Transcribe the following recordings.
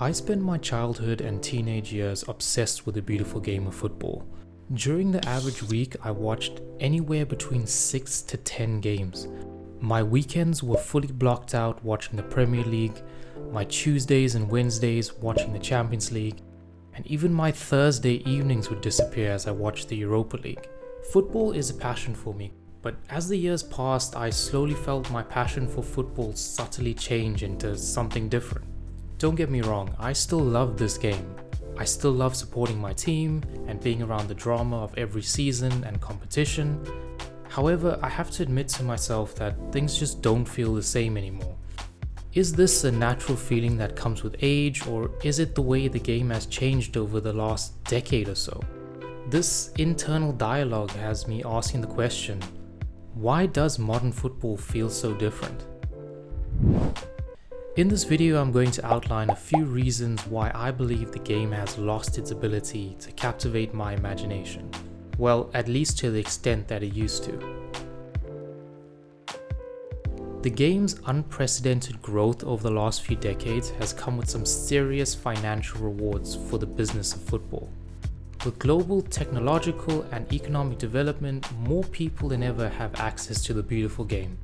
I spent my childhood and teenage years obsessed with the beautiful game of football. During the average week, I watched anywhere between 6 to 10 games. My weekends were fully blocked out watching the Premier League, my Tuesdays and Wednesdays watching the Champions League, and even my Thursday evenings would disappear as I watched the Europa League. Football is a passion for me, but as the years passed, I slowly felt my passion for football subtly change into something different. Don't get me wrong, I still love this game. I still love supporting my team and being around the drama of every season and competition. However, I have to admit to myself that things just don't feel the same anymore. Is this a natural feeling that comes with age, or is it the way the game has changed over the last decade or so? This internal dialogue has me asking the question, why does modern football feel so different? In this video, I'm going to outline a few reasons why I believe the game has lost its ability to captivate my imagination. Well, at least to the extent that it used to. The game's unprecedented growth over the last few decades has come with some serious financial rewards for the business of football. With global technological and economic development, more people than ever have access to the beautiful game.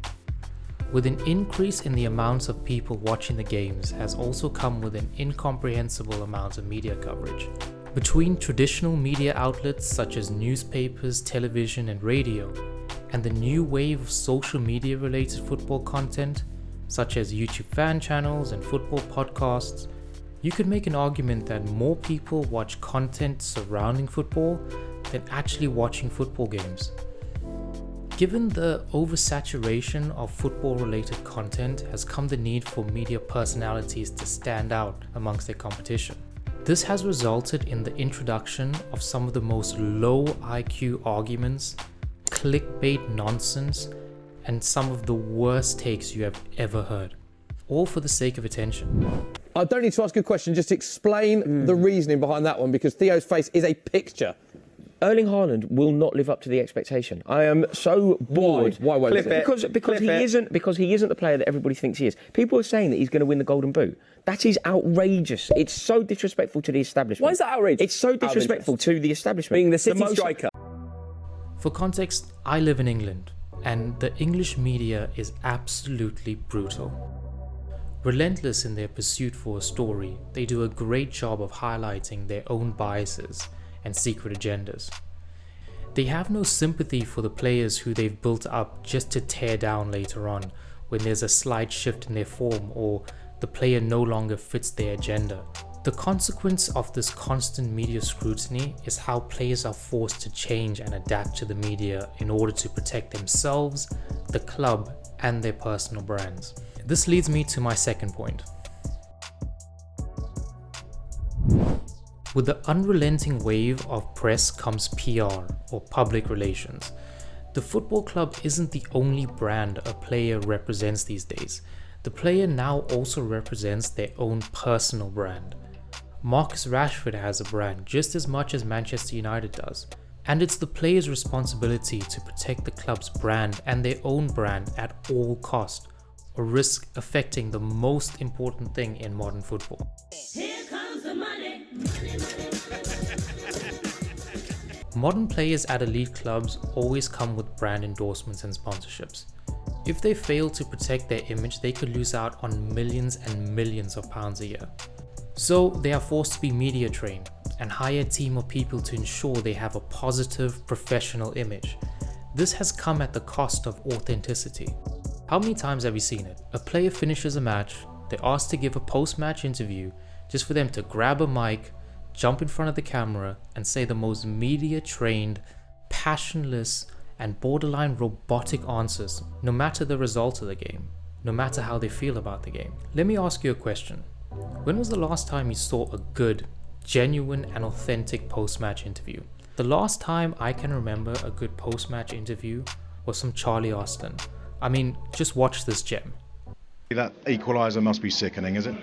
With an increase in the amounts of people watching the games has also come with an incomprehensible amount of media coverage. Between traditional media outlets such as newspapers, television and radio, and the new wave of social media related football content, such as YouTube fan channels and football podcasts, you could make an argument that more people watch content surrounding football than actually watching football games. Given the oversaturation of football-related content has come the need for media personalities to stand out amongst their competition. This has resulted in the introduction of some of the most low IQ arguments, clickbait nonsense, and some of the worst takes you have ever heard, all for the sake of attention. I don't need to ask you a question, just explain the reasoning behind that one, because Theo's face is a picture. Erling Haaland will not live up to the expectation. I am so bored. Why won't he? Because he isn't the player that everybody thinks he is. People are saying that he's going to win the Golden Boot. That is outrageous. It's so disrespectful to the establishment. Why is that outrageous? It's so disrespectful to the establishment. Being the City striker. For context, I live in England, and the English media is absolutely brutal. Relentless in their pursuit for a story, they do a great job of highlighting their own biases and secret agendas. They have no sympathy for the players who they've built up just to tear down later on when there's a slight shift in their form or the player no longer fits their agenda. The consequence of this constant media scrutiny is how players are forced to change and adapt to the media in order to protect themselves, the club, and their personal brands. This leads me to my second point. With the unrelenting wave of press comes PR, or public relations. The football club isn't the only brand a player represents these days. The player now also represents their own personal brand. Marcus Rashford has a brand just as much as Manchester United does. And it's the player's responsibility to protect the club's brand and their own brand at all cost, or risk affecting the most important thing in modern football. Here comes the money. Modern players at elite clubs always come with brand endorsements and sponsorships. If they fail to protect their image, they could lose out on millions and millions of pounds a year. So they are forced to be media trained and hire a team of people to ensure they have a positive, professional image. This has come at the cost of authenticity. How many times have you seen it? A player finishes a match, they're asked to give a post-match interview just for them to grab a mic, jump in front of the camera and say the most media-trained, passionless and borderline robotic answers, no matter the result of the game, no matter how they feel about the game. Let me ask you a question. When was the last time you saw a good, genuine and authentic post-match interview? The last time I can remember a good post-match interview was from Charlie Austin. I mean, just watch this gem. That equaliser must be sickening, is it?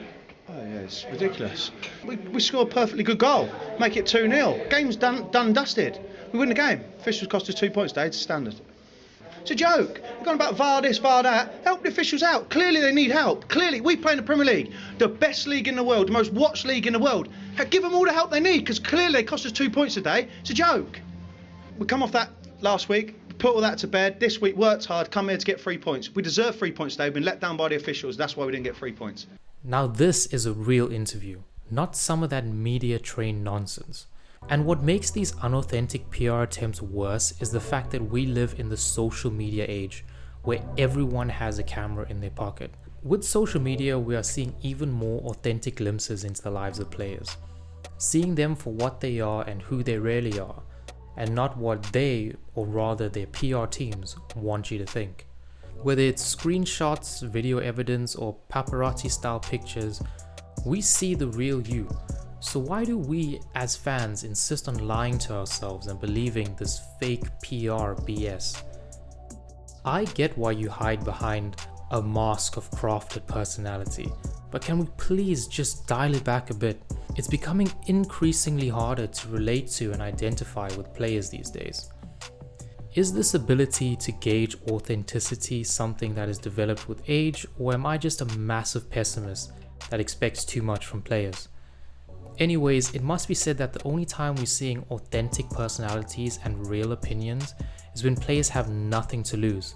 Oh yeah, it's ridiculous. We score a perfectly good goal, make it 2-0. Game's done dusted. We win the game. Officials cost us 2 points today, it's standard. It's a joke. They're going about VAR this, VAR that. Help the officials out. Clearly they need help. Clearly, we play in the Premier League, the best league in the world, the most watched league in the world. Give them all the help they need, because clearly they cost us 2 points a day. It's a joke. We come off that last week, put all that to bed. This week, worked hard, come here to get 3 points. We deserve 3 points today. We've been let down by the officials. That's why we didn't get 3 points. Now this is a real interview, not some of that media-trained nonsense. And what makes these unauthentic PR attempts worse is the fact that we live in the social media age, where everyone has a camera in their pocket. With social media, we are seeing even more authentic glimpses into the lives of players, seeing them for what they are and who they really are, and not what they, or rather their PR teams, want you to think. Whether it's screenshots, video evidence, or paparazzi style pictures, we see the real you. So why do we as fans insist on lying to ourselves and believing this fake PR BS? I get why you hide behind a mask of crafted personality, but can we please just dial it back a bit? It's becoming increasingly harder to relate to and identify with players these days. Is this ability to gauge authenticity something that is developed with age, or am I just a massive pessimist that expects too much from players? Anyways, it must be said that the only time we're seeing authentic personalities and real opinions is when players have nothing to lose,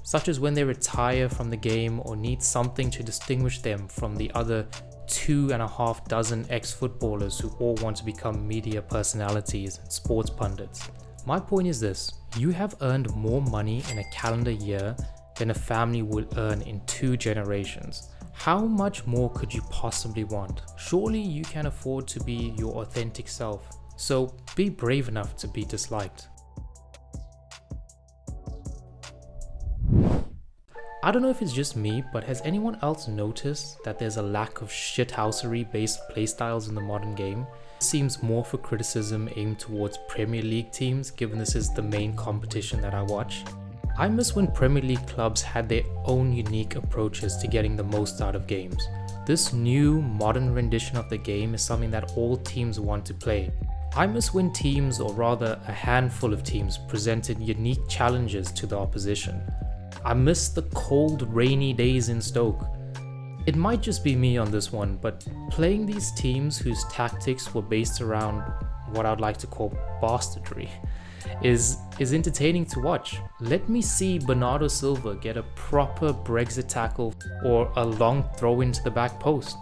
such as when they retire from the game or need something to distinguish them from the other 2.5 dozen ex-footballers who all want to become media personalities and sports pundits. My point is this: you have earned more money in a calendar year than a family will earn in 2 generations. How much more could you possibly want? Surely you can afford to be your authentic self, so be brave enough to be disliked. I don't know if it's just me, but has anyone else noticed that there's a lack of shithousery based playstyles in the modern game? It seems more for criticism aimed towards Premier League teams, given this is the main competition that I watch. I miss when Premier League clubs had their own unique approaches to getting the most out of games. This new modern rendition of the game is something that all teams want to play. I miss when teams, or rather a handful of teams, presented unique challenges to the opposition. I miss the cold, rainy days in Stoke. It might just be me on this one, but playing these teams whose tactics were based around what I'd like to call bastardry is entertaining to watch. Let me see Bernardo Silva get a proper Brexit tackle or a long throw into the back post.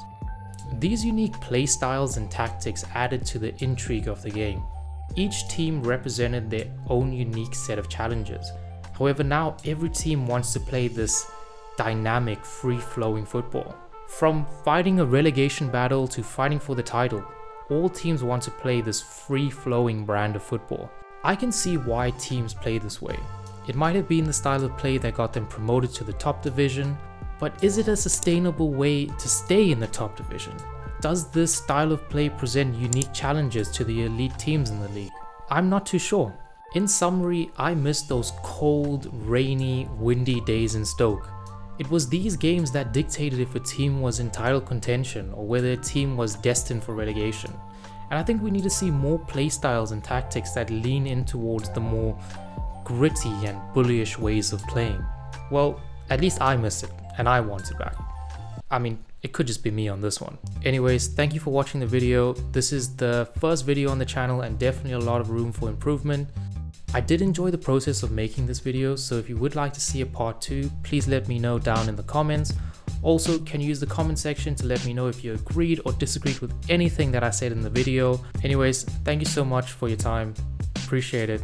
These unique play styles and tactics added to the intrigue of the game. Each team represented their own unique set of challenges. However, now every team wants to play this dynamic, free-flowing football. From fighting a relegation battle to fighting for the title, all teams want to play this free-flowing brand of football. I can see why teams play this way. It might have been the style of play that got them promoted to the top division, but is it a sustainable way to stay in the top division? Does this style of play present unique challenges to the elite teams in the league? I'm not too sure. In summary, I miss those cold, rainy, windy days in Stoke. It was these games that dictated if a team was in title contention or whether a team was destined for relegation. And I think we need to see more playstyles and tactics that lean in towards the more gritty and bullyish ways of playing. Well, at least I miss it, and I want it back. I mean, it could just be me on this one. Anyways, thank you for watching the video. This is the first video on the channel and definitely a lot of room for improvement. I did enjoy the process of making this video, so if you would like to see a part 2, please let me know down in the comments. Also, can you use the comment section to let me know if you agreed or disagreed with anything that I said in the video. Anyways, thank you so much for your time. Appreciate it.